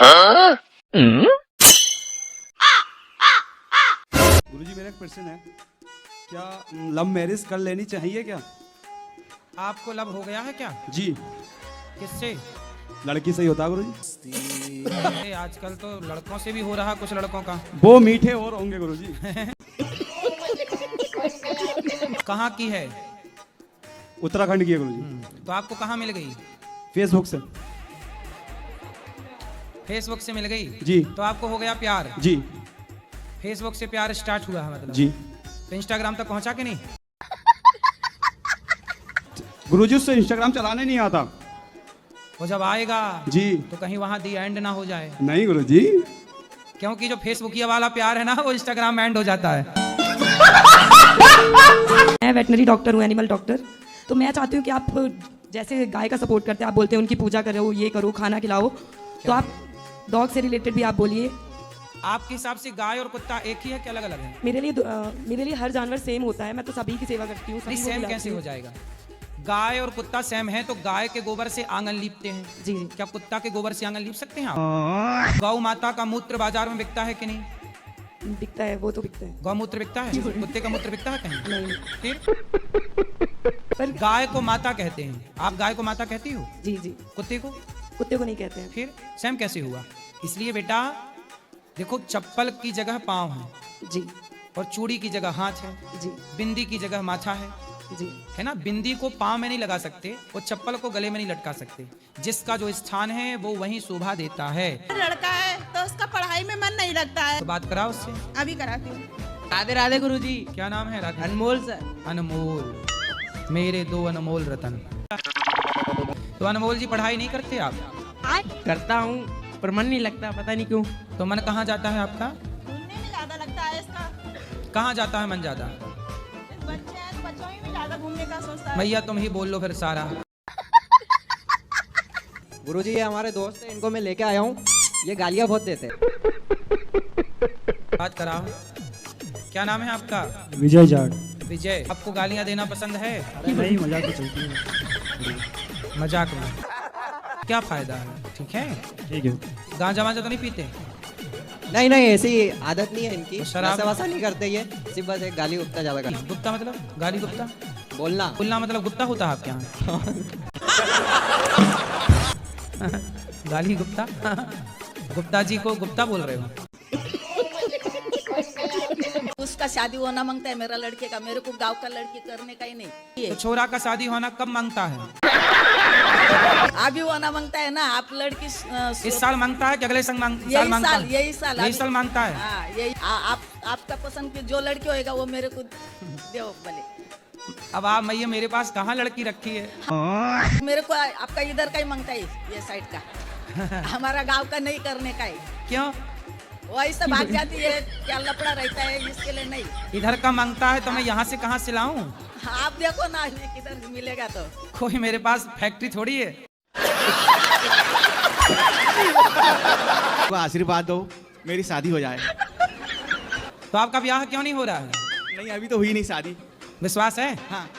गुरुजी मेरा एक प्रश्न है, क्या लव मैरिज कर लेनी चाहिए क्या? आपको लव हो गया है क्या? जी। किससे? लड़की से ही होता है गुरुजी। अरे आजकल तो लड़कों से भी हो रहा कुछ लड़कों का। वो मीठे और होंगे गुरुजी। कहाँ की है? उत्तराखंड की है गुरुजी। तो आपको कहाँ मिल गई? फेसबुक से। फेसबुक से मिल गई? जी। तो आपको हो गया प्यार? जी। फेसबुक से प्यार स्टार्ट हुआ है मतलब? जी। तो इंस्टाग्राम तक पहुंचा कि नहीं? गुरुजी उससे इंस्टाग्राम चलाने नहीं आता। वो जब आएगा जी तो कहीं वहां दी एंड ना हो जाए। नहीं गुरुजी। क्योंकि जो फेसबुकिया वाला प्यार है ना वो इंस्टाग्राम एंड हो जाता है। मैं वेटनरी डॉक्टर हूँ, एनिमल डॉक्टर। तो मैं चाहती हूँ कि आप जैसे गाय का सपोर्ट करते हैं, आप बोलते हैं उनकी पूजा करो, ये करो, खाना खिलाओ, तो आप डॉग से रिलेटेड भी आप बोलिए। आपके हिसाब से गाय और कुत्ता एक ही है कि अलग अलग है? मेरे लिए हर जानवर सेम होता है। मैं तो सभी की सेवा करती हूँ। नहीं, सेम कैसे हो जाएगा? गाय और कुत्ता सेम है तो गाय के गोबर से आंगन लीपते हैं। जी जी। क्या कुत्ता के गोबर से आंगन लीप सकते हैं आप? गौ माता का मूत्र बाजार में बिकता है कि नहीं? बिकता है, वो तो बिकता है। गौमूत्र बिकता है? कुत्ते का मूत्र बिकता है कहीं? नहीं। फिर पर गाय को माता कहते हैं। आप गाय को माता कहती हो? जी जी। कुत्ते को? कुत्ते को नहीं कहते हैं। फिर सेम कैसे हुआ? इसलिए बेटा देखो, चप्पल की जगह पाँव है जी और चूड़ी की जगह हाथ है, जी बिंदी की जगह माथा जी। है ना? बिंदी को पाँव में नहीं लगा सकते और चप्पल को गले में नहीं लटका सकते। जिसका जो स्थान है वो वहीं शोभा देता है। लड़का है तो उसका पढ़ाई में मन नहीं लगता है। तो बात कराओ उससे। अभी कराती हूँ। राधे राधे गुरुजी। क्या नाम है? राधे। अनमोल सर। अनमोल, मेरे दो अनमोल रतन। तो अनमोल जी पढ़ाई नहीं करते आप? करता हूँ पर मन नहीं लगता, पता नहीं क्यों। तो मन कहाँ जाता है आपका? घूमने में ज्यादा लगता है इसका। कहाँ जाता है मन ज्यादा? बच्चे हैं तो बच्चों ही में ज्यादा घूमने का सोचता है। भैया तुम ही बोल लो फिर सारा। गुरुजी ये हमारे दोस्त हैं, इनको मैं लेके आया हूँ, ये गालियाँ बहुत देते हैं। बात कराओ। क्या नाम है आपका? विजय जाट। विजय, आपको गालियाँ देना पसंद है? नहीं, मजाक तो चलती है। मजाक में क्या फायदा है? ठीक है। ठीक है। गांजा वांजा तो नहीं पीते? नहीं नहीं, ऐसी आदत नहीं है इनकी। तो शराब- नशा वशा नहीं करते ये, सिर्फ बस एक गाली गुप्ता ज्यादा करते। गुप्ता मतलब? गाली गुप्ता? बोलना बोलना मतलब गुप्ता होता है आपके यहाँ? गाली गुप्ता? गुप्ता जी को गुप्ता बोल रहे हो? उसका शादी होना मांगता है, मेरा लड़के का। मेरे को गांव का लड़की करने का ही नहीं। तो छोरा का शादी होना कब मांगता है? अभी होना मांगता है ना। आप लड़की इस साल मांगता है कि अगले साल यही मांगता साल है? यही साल यही अभी- साल मांगता है। हाँ, यही आपका पसंद की जो लड़की होएगा वो मेरे को दो बोले। अब आप मैया मेरे पास कहाँ लड़की रखी है? मेरे को आपका इधर का ही मांगता है, ये साइड का। हमारा गांव का नहीं करने का है। क्यों? वो ऐसा भाग जाती है, क्या लपड़ा रहता है, इसके लिए नहीं। इधर का मांगता है तो मैं यहाँ से कहाँ से लाऊं? आप देखो ना ये किधर मिलेगा तो। कोई मेरे पास फैक्ट्री थोड़ी है। को आशीर्वाद दो, मेरी शादी हो जाए। तो आपका ब्याह क्यों नहीं हो रहा है? नहीं, अभी तो हुई नहीं शादी। विश्वास है? हाँ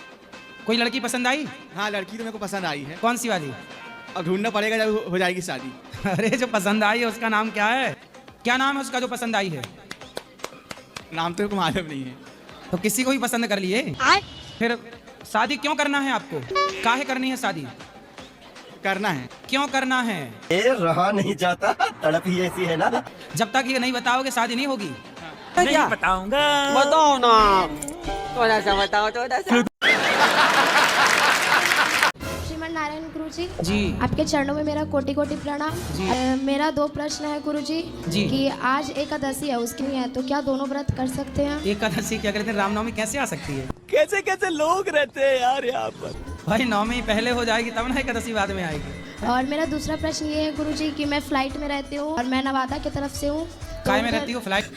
कोई लड़की पसंद आई? हाँ, लड़की तो मेरे को पसंद आई है। कौन सी वाली? अब ढूंढना पड़ेगा जब हो जाएगी शादी। अरे जो पसंद आई है उसका नाम क्या है? क्या नाम है उसका जो पसंद आई है? नाम तो मेरे को मालूम नहीं है। तो किसी को भी पसंद कर लिए? फिर शादी क्यों करना है आपको? काहे करनी है शादी? करना है। क्यों करना है? रहा नहीं जाता, तड़प ही ऐसी है ना। जब तक ये नहीं बताओगे शादी नहीं होगी। नहीं बताऊंगा। बताओ ना, थोड़ा सा बताओ, थोड़ा सा। श्रीमन नारायण गुरुजी, जी आपके चरणों में मेरा कोटि कोटि प्रणाम। जी। मेरा दो प्रश्न है गुरुजी जी। कि आज एकादशी है, उसकी नहीं है, तो क्या दोनों व्रत कर सकते हैं? एकादशी क्या कहते हैं? रामनवमी कैसे आ सकती है? कैसे कैसे लोग रहते हैं यार यहाँ पर। भाई नवमी पहले हो जाएगी तब ना एकादशी बाद में आएगी। और मेरा दूसरा प्रश्न ये है गुरुजी कि मैं फ्लाइट में रहती हूँ और मैं नवादा की तरफ से हूँ। तो काय में उधर- रहती हो? फ्लाइट?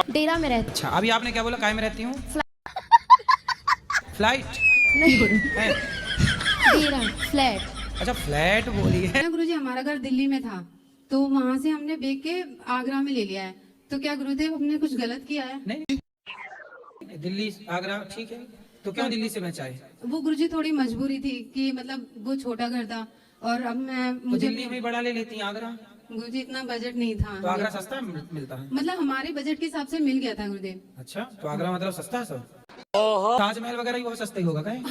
डेरा में रहती अच्छा, अभी आपने क्या बोला? काय में रहती हूँ? फ्लाइट? नहीं, है? डेरा फ्लैट। अच्छा, फ्लैट बोली है। गुरुजी हमारा घर दिल्ली में था, तो वहाँ से हमने बेच के आगरा में ले लिया है। तो क्या गुरुदेव हमने कुछ गलत किया है? नहीं, दिल्ली आगरा ठीक है, तो क्यों दिल्ली से बचाए? वो गुरुजी थोड़ी मजबूरी थी कि मतलब वो छोटा घर था और अब मैं तो मुझे दिल्ली में बड़ा ले लेती हैं आगरा। गुरुजी इतना बजट नहीं था। तो आगरा सस्ता मिलता है? मतलब हमारे बजट के हिसाब से मिल गया था गुरुदेव। अच्छा, तो आगरा मतलब सस्ता है सब? ताजमहल वगैरह भी बहुत सस्ता ही होगा कहीं?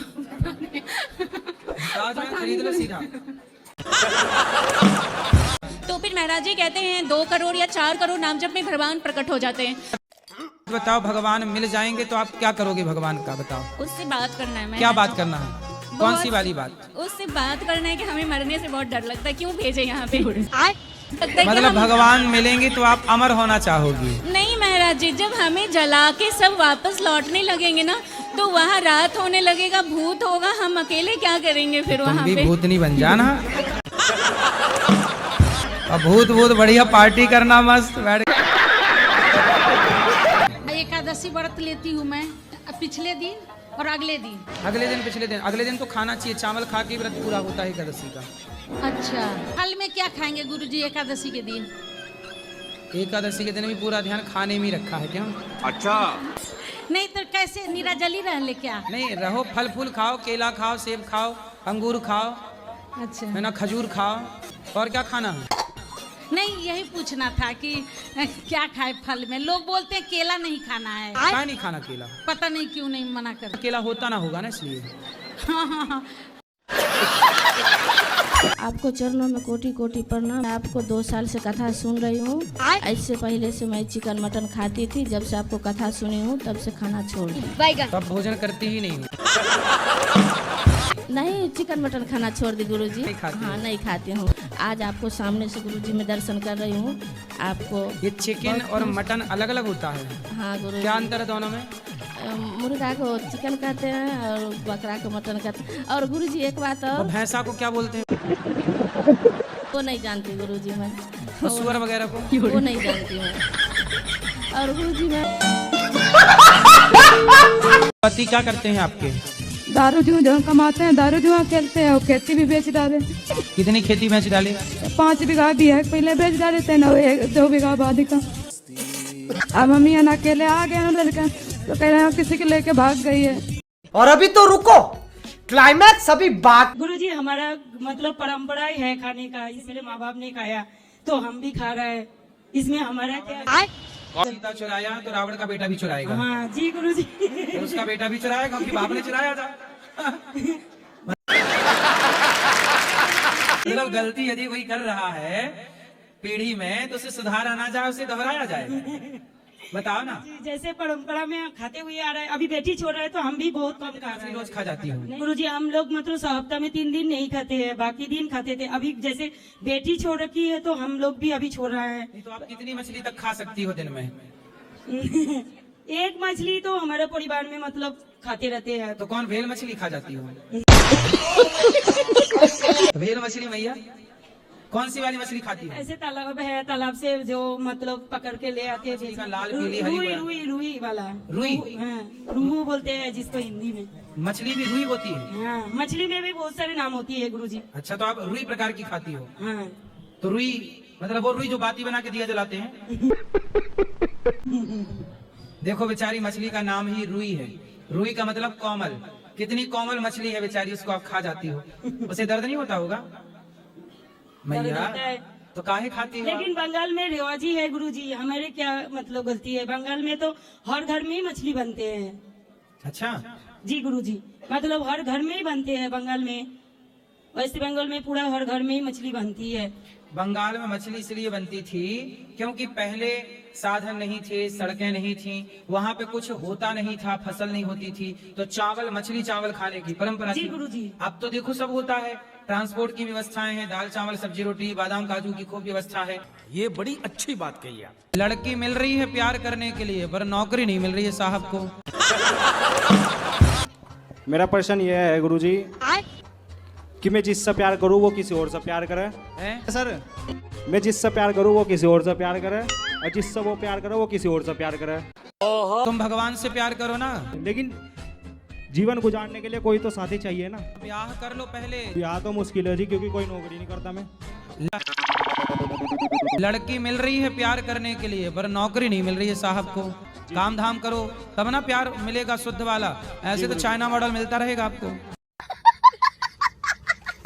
ताजमहल खरीद लो सीधा। तो फिर महाराज जी कहते हैं 2 करोड़ या 4 करोड़ नाम जप में भगवान प्रकट हो जाते हैं। बताओ, भगवान मिल जाएंगे तो आप क्या करोगे भगवान का? बताओ। उससे बात करना है। क्या बात करना है? कौन सी वाली बात? उससे बात करना है कि हमें मरने से बहुत डर लगता है, क्यों भेजे यहाँ पे। मतलब भगवान मिलेंगे तो आप अमर होना चाहोगी? नहीं महाराज जी, जब हमें जला के सब वापस लौटने लगेंगे ना, तो वहाँ रात होने लगेगा, भूत होगा, हम अकेले क्या करेंगे फिर वहाँ पे? भूतनी बन जाना। अब भूत बढ़िया पार्टी करना मस्त बैठ। एकादशी व्रत लेती हूँ मैं, पिछले दिन और अगले दिन। अगले दिन तो खाना चाहिए, चावल खा के व्रत पूरा होता है एकादशी का। अच्छा, फल में क्या खाएंगे गुरुजी एकादशी के दिन? एकादशी के दिन भी पूरा ध्यान खाने में ही रखा है क्या? अच्छा। नहीं तो कैसे निराजली रह ले क्या? नहीं रहो, फल फूल खाओ, केला खाओ, सेब खाओ, अंगूर खाओ, अच्छा है ना, खजूर खाओ। और क्या खाना है? नहीं, यही पूछना था कि क्या खाए फल में। लोग बोलते हैं केला नहीं खाना है। क्या नहीं खाना केला? पता नहीं क्यों नहीं मना कर। केला होता ना होगा ना, इसलिए। हाँ। आपको चरणों में कोटि कोटि प्रणाम। मैं आपको 2 साल से कथा सुन रही हूँ। इससे पहले से मैं चिकन मटन खाती थी, जब से आपको कथा सुनी हूँ तब से खाना छोड़ दी। तब भोजन करती ही नहीं हूँ। नहीं, चिकन मटन खाना छोड़ दी गुरुजी। नहीं खाती? हाँ, नहीं खाती हूँ। आज आपको सामने से गुरुजी में दर्शन कर रही हूँ। आपको ये चिकन और मटन अलग अलग होता है? हाँ गुरुजी। क्या अंतर है दोनों में? मुर्गा को चिकन कहते हैं और बकरा को मटन कहते हैं। और गुरुजी एक बात और, भैंसा को क्या बोलते हैं? वो नहीं जानती गुरुजी मैं। सुअर वगैरह को? वो नहीं जानती मैं। और गुरुजी मैं पति क्या करते हैं आपके? दारू जुआ कमाते हैं, दारू जुआ खेलते हैं और खेती भी बेच डाले। कितनी खेती बेच डाली? 5 बीघा भी है, पहले बेच डाले थे ना, 2 बीघा आबादी का। अब मम्मी अकेले आ गए ना लड़का, तो कह रहे हैं किसी के लेके भाग गई है। और अभी तो रुको, क्लाइमैक्स अभी बात। गुरुजी हमारा मतलब परंपरा ही है खाने का, इसलिए माँ बाप ने खाया तो हम भी खा रहे हैं, इसमें हमारा क्या? सीता चुराया तो रावण का बेटा भी चुराएगा। हाँ जी गुरुजी। तो उसका बेटा भी चुराएगा, क्योंकि बाप ने चुराया था। मतलब गलती यदि कोई कर रहा है पीढ़ी में, तो उसे सुधारा ना जाए, उसे दोहराया जाए। बताओ ना। जैसे परंपरा में खाते हुए आ रहा है, अभी बेटी छोड़ रहे हैं तो हम भी बहुत कम खा रहे हैं। रोज खा जाती हूँ? गुरुजी हम लोग मतलब हफ्ता में 3 दिन नहीं खाते हैं, बाकी दिन खाते थे। अभी जैसे बेटी छोड़ रखी है तो हम लोग भी अभी छोड़ रहे हैं। तो आप कितनी मछली तक खा सकती हो दिन में? एक मछली तो हमारे परिवार में मतलब खाते रहते हैं। तो कौन भेल मछली खा जाती हो? भेल मछली मैया कौन सी वाली मछली खाती है? ऐसे तालाब है, तालाब से जो मतलब पकड़ के ले आते हैं, लाल पीली हरी रुई वाला। रुई? हाँ, रूहू बोलते हैं जिसको हिंदी में। मछली भी रुई होती है? हाँ, मछली में भी बहुत सारे नाम होती है गुरुजी। अच्छा, तो आप रुई प्रकार की खाती हो? हाँ। तो रुई मतलब वो रुई जो बाती बना के दिया जलाते हैं? देखो बेचारी मछली का नाम ही रुई है। रुई का मतलब कोमल। कितनी कोमल मछली है बेचारी, उसको आप खा जाती हो, उसे दर्द नहीं होता होगा मैया? तो काहे खाती हो? लेकिन बंगाल में रिवाजी है गुरुजी, हमारे क्या मतलब गलती है? बंगाल में तो हर घर में ही मछली बनते हैं। अच्छा जी गुरुजी, मतलब हर घर में ही बनते हैं बंगाल में। वेस्ट बंगाल में पूरा हर घर में ही मछली बनती है। बंगाल में मछली इसलिए बनती थी क्योंकि पहले साधन नहीं थे, सड़कें नहीं थी, वहाँ पे कुछ होता नहीं था, फसल नहीं होती थी, तो चावल मछली चावल खाने की परंपरा जी थी। गुरुजी। अब तो देखो सब होता है, ट्रांसपोर्ट की व्यवस्थाएं हैं, दाल चावल सब्जी रोटी बादाम काजू की खूब व्यवस्था है। ये बड़ी अच्छी बात कही आप। लड़की मिल रही है प्यार करने के लिए, पर नौकरी नहीं मिल रही है साहब को। मेरा प्रश्न ये है गुरुजी कि मैं जिससे प्यार करूँ वो किसी और से प्यार करे। सर, मैं जिससे प्यार करूँ वो किसी और से प्यार करे, और जिससे वो प्यार करे वो किसी और से प्यार करे। तुम भगवान से प्यार करो ना। लेकिन जीवन गुजारने के लिए कोई तो साथी चाहिए ना। ब्याह कर लो पहले। ब्याह तो मुश्किल है जी, क्योंकि कोई नौकरी नहीं करता मैं। लड़की मिल रही है प्यार करने के लिए, पर नौकरी नहीं मिल रही है साहब को। काम धाम करो तब ना प्यार मिलेगा शुद्ध वाला, ऐसे तो चाइना मॉडल मिलता रहेगा आपको।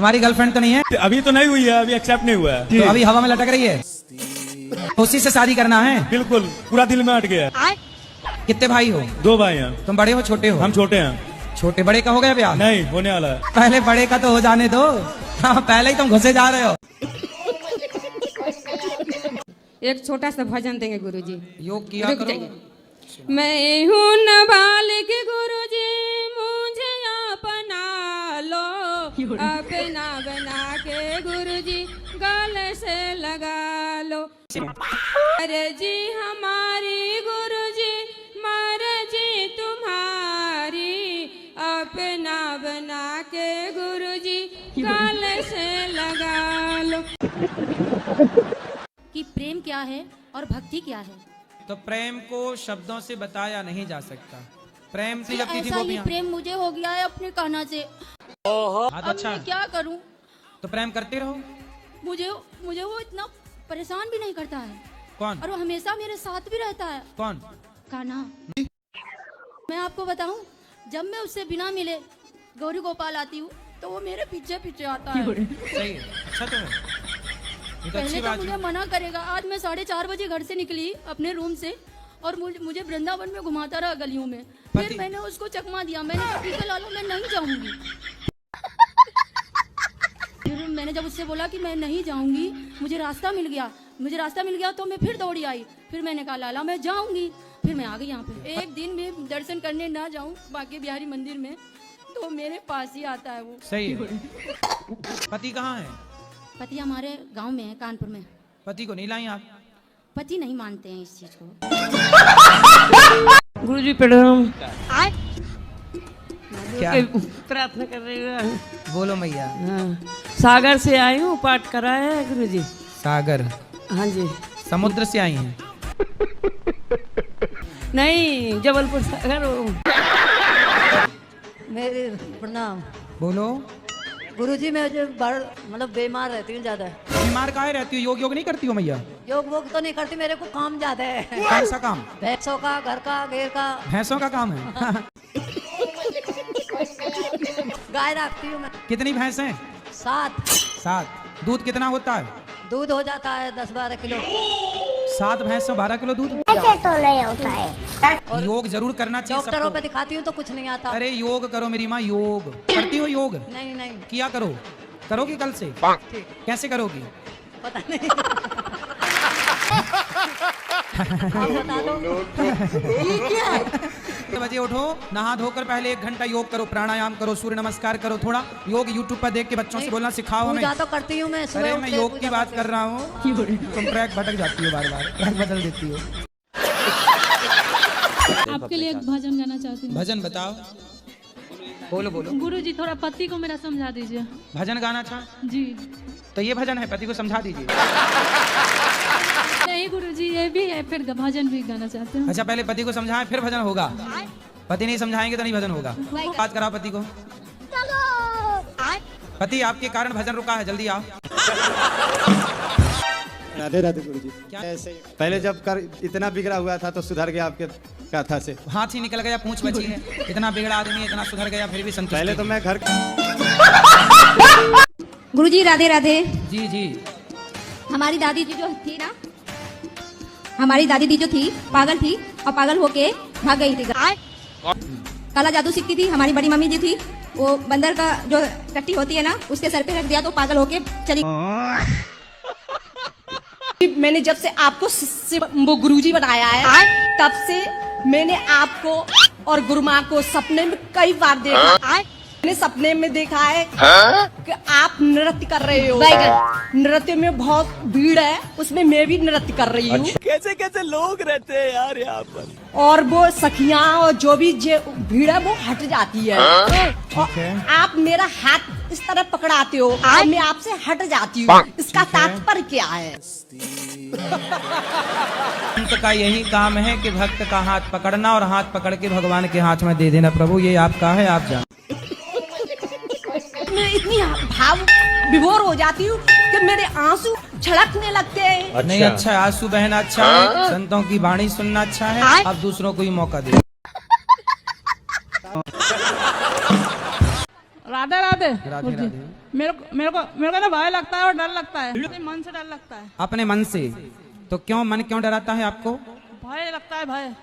तुम्हारी गर्लफ्रेंड तो नहीं है? अभी तो नहीं हुई है, अभी एक्सेप्ट नहीं हुआ है। तो अभी हवा में लटक रही है, उसी से शादी करना है? बिल्कुल, पूरा दिल में अट गया। कितने भाई हो? 2 भाई हैं। तुम बड़े हो छोटे हो? हम छोटे हैं। छोटे बड़े का हो गया ब्याह? नहीं, होने वाला है। पहले बड़े का तो हो जाने दो। हाँ, पहले ही तुम घुसे जा रहे हो। एक छोटा सा भजन देंगे गुरुजी। योग किया रुक करो। जाइए। मैं हूँ नाबालिग गुरुजी, मुझे अपना लो, अपना बना के गुरुजी गले से लगा लो। अरे जी हमारी गुरुजी, मर्जी तुम्हारी, अपना बना के गुरुजी गले से लगा लो। कि प्रेम क्या है और भक्ति क्या है? तो प्रेम को शब्दों से बताया नहीं जा सकता। प्रेम से जब ऐसा ही प्रेम मुझे हो गया है अपने कान्हा से। अब अच्छा, मैं क्या करूं? तो प्रेम करते रहो। मुझे वो इतना परेशान भी नहीं करता है। कौन? और वो हमेशा मेरे साथ भी रहता है। कौन? कान्हा। मैं आपको बताऊं, जब मैं उससे बिना मिले गौरी गोपाल आती हूँ तो वो मेरे पीछे पीछे आता है। सही है, अच्छा तो है। ये तो अच्छी पहले तो बात मुझे है। मना करेगा। आज मैं 4:30 बजे घर से निकली अपने रूम से और मुझे वृंदावन में घुमाता रहा गलियों में। फिर मैंने उसको चकमा दिया। मैंने कहा ठीक है लालो, मैं नहीं जाऊंगी। फिर मैंने जब उससे बोला कि मैं नहीं जाऊंगी, मुझे रास्ता मिल गया तो मैं फिर दौड़ी आई। फिर मैंने कहा लाला मैं जाऊंगी। फिर मैं आ गई यहाँ पे। एक दिन भी दर्शन करने ना जाऊं बांके बिहारी मंदिर में तो मेरे पास ही आता है वो। सही है। पति कहाँ है? पति हमारे गांव में है, कानपुर में। पति को नहीं लाई आप? पति नहीं मानते हैं इस चीज को। गुरुजी प्रणाम। क्या प्रार्थना कर रही हूँ। बोलो मैया। सागर से आई हूँ, पाठ कराया है गुरुजी। सागर? हाँ जी। समुद्र से आई हैं? नहीं, जबलपुर सागर। मेरे प्रणाम बोलो। गुरुजी। मैं जो मतलब बीमार रहती हूँ ज्यादा। बीमार काहे रहती हो? योग नहीं करती हो मैया? योग वोग तो नहीं करती, मेरे को काम ज्यादा है। कौन सा काम? भैंसों का, घर का, घेर का। भैंसों का काम है? गाय रखती हूँ मैं। कितनी भैंस हैं? 7। दूध कितना होता है? दूध हो जाता है 10-12 किलो। 7 भैंस से 12 किलो दूध? ऐसे तो नहीं होता है। योग जरूर करना चाहिए डॉक्टरों सबको। पे दिखाती हूँ तो कुछ नहीं आता। अरे योग करो मेरी माँ, योग करती हो? योग नहीं किया करो। करोगी कल से? कैसे करोगी? पता नहीं। आप बता दो। ये क्या है? 6 बजे उठो, नहा धोकर पहले 1 घंटा योग करो, प्राणायाम करो, सूर्य नमस्कार करो। थोड़ा योग यूट्यूब पर देख के बच्चों से बोलना सिखाओ हमें। पूजा तो करती हूँ मैं। अरे मैं योग की बात कर रहा हूँ। तुम ट्रैक भटक जाती हो, बार बार ट्रैक बदल देती हो। आपके लिए एक भजन गाना चाहती हूँ। भजन बताओ। बोलो बोलो। गुरुजी थोड़ा पति को मेरा समझा दीजिए। भजन गाना चाह? जी। तो ये भजन है, पति को समझा दीजिए। नहीं गुरुजी, ये भी है, फिर भजन भी गाना चाहते हैं। अच्छा, पहले पति को समझाएं फिर भजन होगा? पति नहीं समझाएंगे तो नहीं भजन होगा। बात कराओ पति को। पति आपके कारण भजन रुका है, जल्दी आओ। राधे राधे गुरुजी। क्या? पहले जब कर इतना बिगड़ा हुआ था तो सुधर गया आपके कथा से। हाथ ही निकल गया, पूंछ बची है। इतना बिगड़ा आदमी इतना सुधर गया, फिर भी संतुष्ट पहले तो मैं घर। गुरुजी राधे राधे। जी जी। हमारी दादी जी जो थी ना, हमारी दादी जी जो थी पागल थी और पागल होके भाग गई थी। काला जादू सीखती थी। हमारी बड़ी मम्मी जी थी, वो बंदर का जो टट्टी होती है ना उसके सर पे रख दिया तो पागल होके चली। मैंने जब से आपको वो गुरुजी बनाया है तब से मैंने आपको और गुरु माँ को सपने में कई बार देखा। मैंने सपने में देखा है कि आप नृत्य कर रहे हो। नृत्य में बहुत भीड़ है, उसमें मैं भी नृत्य कर रही हूँ। कैसे कैसे लोग रहते हैं यार यहाँ पर। और वो सखियां और जो भी भीड़ है वो हट जाती है। और आप मेरा हाथ इस तरह पकड़ाते हो और मैं आपसे हट जाती हूँ। इसका तात्पर्य क्या है? संत का यही काम है कि भक्त का हाथ पकड़ना और हाथ पकड़ के भगवान के हाथ में दे देना। प्रभु ये आपका है, आप जान। मैं इतनी भाव विभोर हो जाती हूँ कि मेरे आंसू छलकने लगते हैं। अच्छा। नहीं, अच्छा है, आंसू बहना अच्छा है, संतों की वाणी सुनना अच्छा है। अब दूसरों को ही मौका दे। राधे राधे राधे राधे। मेरे को ना भय लगता है और डर लगता है, मन से डर लगता है। अपने मन से? तो क्यों मन क्यों डराता है आपको? भय लगता है, भय।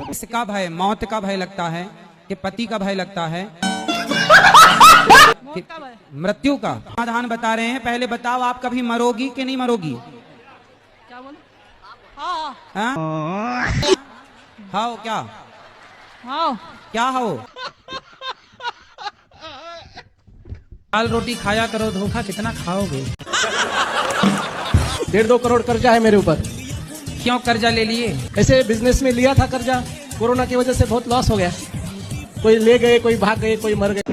किसका भय? मौत का भय लगता है कि पति का भय लगता है? मौत का भय। मृत्यु का समाधान बता रहे हैं। पहले बताओ, आप कभी मरोगी कि नहीं मरोगी? क्या बोले? हाँ हाओ क्या? हाँ क्या हो? दाल रोटी खाया करो, धोखा कितना खाओगे? 1.5-2 करोड़ कर्जा है मेरे ऊपर। क्यों कर्जा ले लिए? ऐसे बिजनेस में लिया था कर्जा, कोरोना की वजह से बहुत लॉस हो गया। कोई ले गए, कोई भाग गए, कोई मर गए।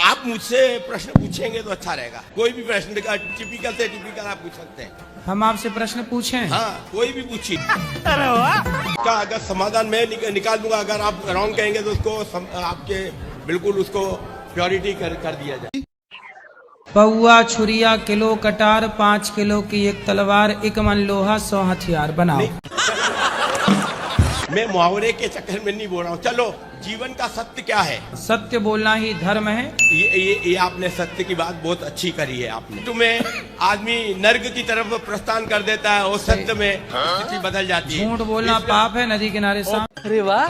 आप मुझसे प्रश्न पूछेंगे तो अच्छा रहेगा। कोई भी प्रश्न टिपिकल से टिपिकल आप पूछ सकते हैं। हम आपसे प्रश्न पूछें? हाँ, कोई भी पूछिए। अरे वाह! का अगर समाधान मैं निकाल दूंगा, अगर आप रॉन्ग कहेंगे तो उसको आपके बिल्कुल उसको प्योरिटी कर दिया जाए। पौआ छुरिया किलो कटार, 5 किलो की एक तलवार, 1 मन लोहा 100 हथियार बनाओ। मैं मुहावरे के चक्कर में नहीं बोल रहा हूँ। चलो, जीवन का सत्य क्या है? सत्य बोलना ही धर्म है। ये आपने सत्य की बात बहुत अच्छी करी है आपने। तुम्हें आदमी नर्क की तरफ प्रस्थान कर देता है और सत्य में स्थिति बदल जाती है। झूठ बोलना पाप है, नदी किनारे सांप। अरे वाह!